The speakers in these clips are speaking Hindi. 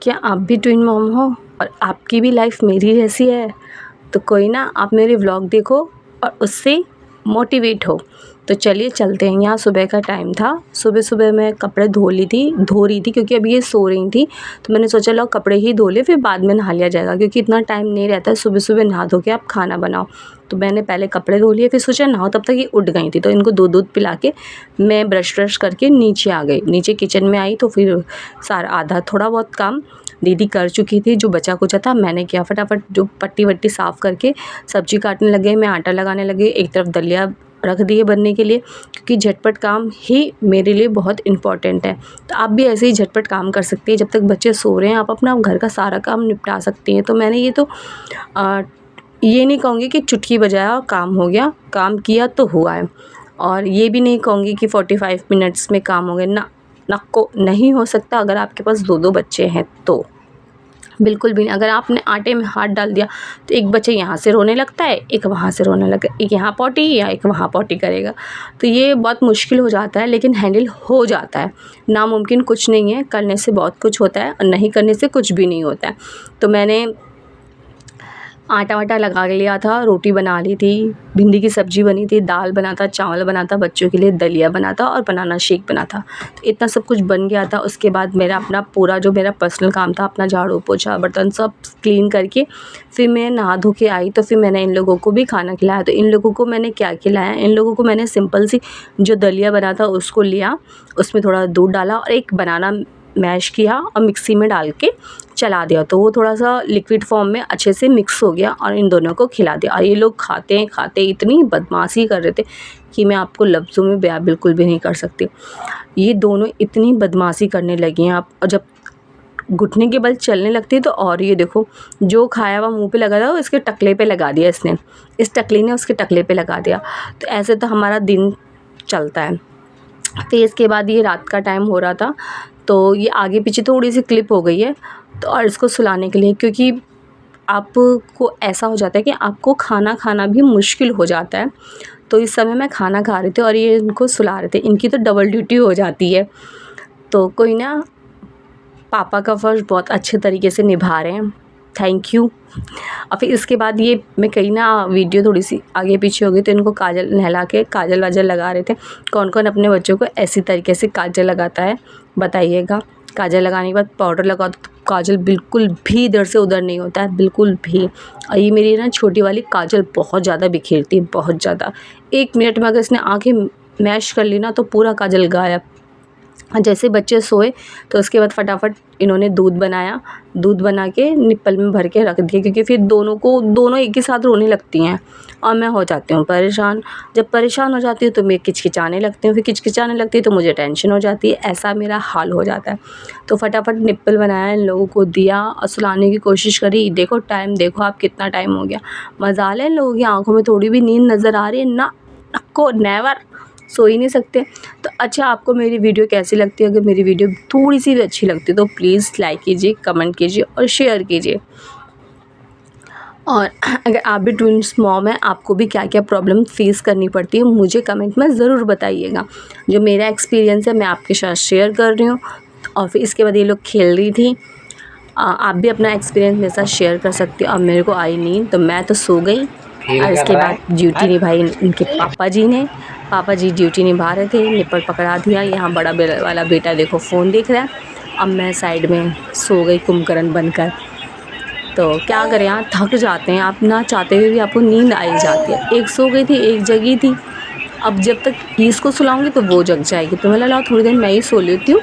क्या आप भी ट्विन मॉम हो और आपकी भी लाइफ मेरी जैसी है? तो कोई ना, आप मेरे व्लॉग देखो और उससे मोटिवेट हो। तो चलिए चलते हैं। यहाँ सुबह का टाइम था। सुबह सुबह मैं कपड़े धो रही थी क्योंकि अभी ये सो रही थी। तो मैंने सोचा लो कपड़े ही धो ले, फिर बाद में नहा लिया जाएगा, क्योंकि इतना टाइम नहीं रहता है सुबह सुबह नहा धो के आप खाना बनाओ। तो मैंने पहले कपड़े धो लिए, फिर सोचा नहाओ, तब तक ये उठ गई थी। तो इनको दूध पिला के मैं ब्रश करके नीचे आ गई। नीचे किचन में आई तो फिर सारा आधा थोड़ा बहुत काम दीदी कर चुकी थी। जो बचा कुचा था मैंने किया। फटाफट जो पट्टी वट्टी साफ़ करके सब्जी काटने लगे, मैं आटा लगाने लगी, एक तरफ दलिया रख दिए बनने के लिए, क्योंकि झटपट काम ही मेरे लिए बहुत इम्पॉर्टेंट है। तो आप भी ऐसे ही झटपट काम कर सकती हैं। जब तक बच्चे सो रहे हैं आप अपना घर का सारा काम निपटा सकती हैं। तो मैंने ये नहीं कहूँगी कि चुटकी बजाया और काम हो गया, काम किया तो हुआ है। और ये भी नहीं कहूँगी कि 45 मिनट्स में काम हो गया ना, को नहीं हो सकता। अगर आपके पास 2 बच्चे हैं तो बिल्कुल भी नहीं। अगर आपने आटे में हाथ डाल दिया तो एक बच्चे यहाँ से रोने लगता है, एक वहाँ से रोने लगता है, एक यहाँ पॉटी या एक वहाँ पॉटी करेगा। तो ये बहुत मुश्किल हो जाता है, लेकिन हैंडल हो जाता है। नामुमकिन कुछ नहीं है, करने से बहुत कुछ होता है और नहीं करने से कुछ भी नहीं होता है। तो मैंने आटा वाटा लगा लिया था, रोटी बना ली थी, भिंडी की सब्ज़ी बनी थी, दाल बना था, चावल बना था, बच्चों के लिए दलिया बना था और बनाना शेक बना था। तो इतना सब कुछ बन गया था। उसके बाद मेरा अपना पूरा जो मेरा पर्सनल काम था, अपना झाड़ू पोछा बर्तन सब क्लीन करके फिर मैं नहा धो के आई। तो फिर मैंने इन लोगों को भी खाना खिलाया। तो इन लोगों को मैंने क्या खिलाया, इन लोगों को मैंने सिंपल सी जो दलिया बना था उसको लिया, उसमें थोड़ा दूध डाला और एक बनाना मैश किया और मिक्सी में डाल के चला दिया। तो वो थोड़ा सा लिक्विड फॉर्म में अच्छे से मिक्स हो गया और इन दोनों को खिला दिया। और ये लोग खाते इतनी बदमाशी कर रहे थे कि मैं आपको लफ्ज़ों में बयां बिल्कुल भी नहीं कर सकती। ये दोनों इतनी बदमाशी करने लगी हैं। आप और जब घुटने के बल चलने लगती है तो, और ये देखो जो खाया हुआ मुँह पे लगा था वो इसके टकले पे लगा दिया इसने, इस टकली ने उसके टकले पे लगा दिया। तो ऐसे तो हमारा दिन चलता है। फिर इसके बाद ये रात का टाइम हो रहा था, तो ये आगे पीछे थोड़ी सी क्लिप हो गई है। तो और इसको सुलाने के लिए, क्योंकि आपको ऐसा हो जाता है कि आपको खाना खाना भी मुश्किल हो जाता है। तो इस समय मैं खाना खा रही थी और ये इनको सुला रहे थे। इनकी तो डबल ड्यूटी हो जाती है। तो कोई ना, पापा का फ़र्ज़ बहुत अच्छे तरीके से निभा रहे हैं, थैंक यू। और फिर इसके बाद ये मैं कहीं ना वीडियो थोड़ी सी आगे पीछे हो गई, तो इनको काजल नहला के काजल वाजल लगा रहे थे। कौन कौन अपने बच्चों को ऐसी तरीके से काजल लगाता है बताइएगा। काजल लगाने के बाद पाउडर लगा दो तो काजल बिल्कुल भी इधर से उधर नहीं होता है, बिल्कुल भी। और ये मेरी ना छोटी वाली काजल बहुत ज़्यादा बिखेरती है, बहुत ज़्यादा। 1 मिनट में अगर इसने आँखें मैश कर ली ना तो पूरा काजल गायब। जैसे बच्चे सोए तो उसके बाद फटाफट इन्होंने दूध बनाया, दूध बना के निप्पल में भर के रख दिया, क्योंकि फिर दोनों एक ही साथ रोने लगती हैं और मैं हो जाती हूँ परेशान। जब परेशान हो जाती हूँ तो मैं किचकिचाने लगती हूँ, फिर किचकिचाने लगती है तो मुझे टेंशन हो जाती है। ऐसा मेरा हाल हो जाता है। तो फटाफट निप्पल बनाया, इन लोगों को दिया और सुलाने की कोशिश करी। देखो टाइम देखो आप कितना टाइम हो गया। मजाल है इन लोगों की आँखों में थोड़ी भी नींद नज़र आ रही है ना, को नेवर सो ही नहीं सकते। तो अच्छा, आपको मेरी वीडियो कैसी लगती है? अगर मेरी वीडियो थोड़ी सी भी अच्छी लगती है तो प्लीज़ लाइक कीजिए, कमेंट कीजिए और शेयर कीजिए। और अगर आप भी ट्विन्स मॉम हैं, आपको भी क्या क्या प्रॉब्लम फेस करनी पड़ती है मुझे कमेंट में ज़रूर बताइएगा। जो मेरा एक्सपीरियंस है मैं आपके साथ शेयर कर रही हूँ। और फिर इसके बाद ये लोग खेल रही थी। आप भी अपना एक्सपीरियंस मेरे साथ शेयर कर सकते हो। अब मेरे को आई नींद तो मैं तो सो गई। और इसके बाद ड्यूटी निभाई इनके पापा जी ड्यूटी निभा रहे थे, निप्पल पकड़ा दिया। यहाँ बड़ा वाला बेटा देखो फ़ोन देख रहा है। अब मैं साइड में सो गई कुंभकर्ण बनकर। तो क्या करें, यहाँ थक जाते हैं, आप ना चाहते हुए भी आपको नींद आ ही जाती है। एक सो गई थी, एक जगी थी। अब जब तक इसको सुलाऊंगी तो वो जग जाएगी, तो मैं लगा थोड़ी देर मैं ही सो लेती हूँ,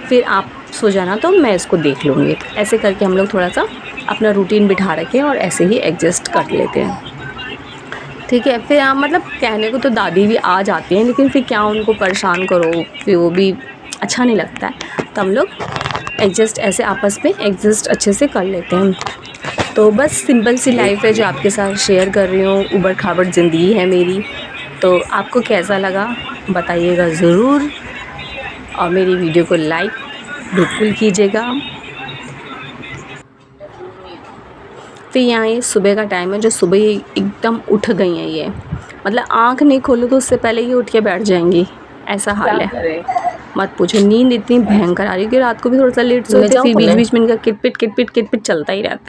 फिर आप सो जाना तो मैं इसको देख लूँगी। ऐसे करके हम लोग थोड़ा सा अपना रूटीन बिठा रखें और ऐसे ही एडजस्ट कर लेते हैं, ठीक है। फिर मतलब कहने को तो दादी भी आ जाती हैं, लेकिन फिर क्या उनको परेशान करो, फिर वो भी अच्छा नहीं लगता है। तो हम लोग एडजस्ट ऐसे आपस में एडजस्ट अच्छे से कर लेते हैं। तो बस सिंपल सी लाइफ है जो आपके साथ शेयर कर रही हूँ, उबड़ खाबड़ ज़िंदगी है मेरी। तो आपको कैसा लगा बताइएगा ज़रूर, और मेरी वीडियो को लाइक बिल्कुल कीजिएगा। फिर यहाँ ये सुबह का टाइम है, जो सुबह ही एकदम उठ गई हैं ये, मतलब आँख नहीं खोलो तो उससे पहले ही उठ के बैठ जाएंगी, ऐसा हाल है। मत पूछो, नींद इतनी भयंकर आ रही है कि रात को भी थोड़ा सा लेट सोए थे, फिर बीच बीच में इनका किटपिट किटपिट किटपिट चलता ही रहता है।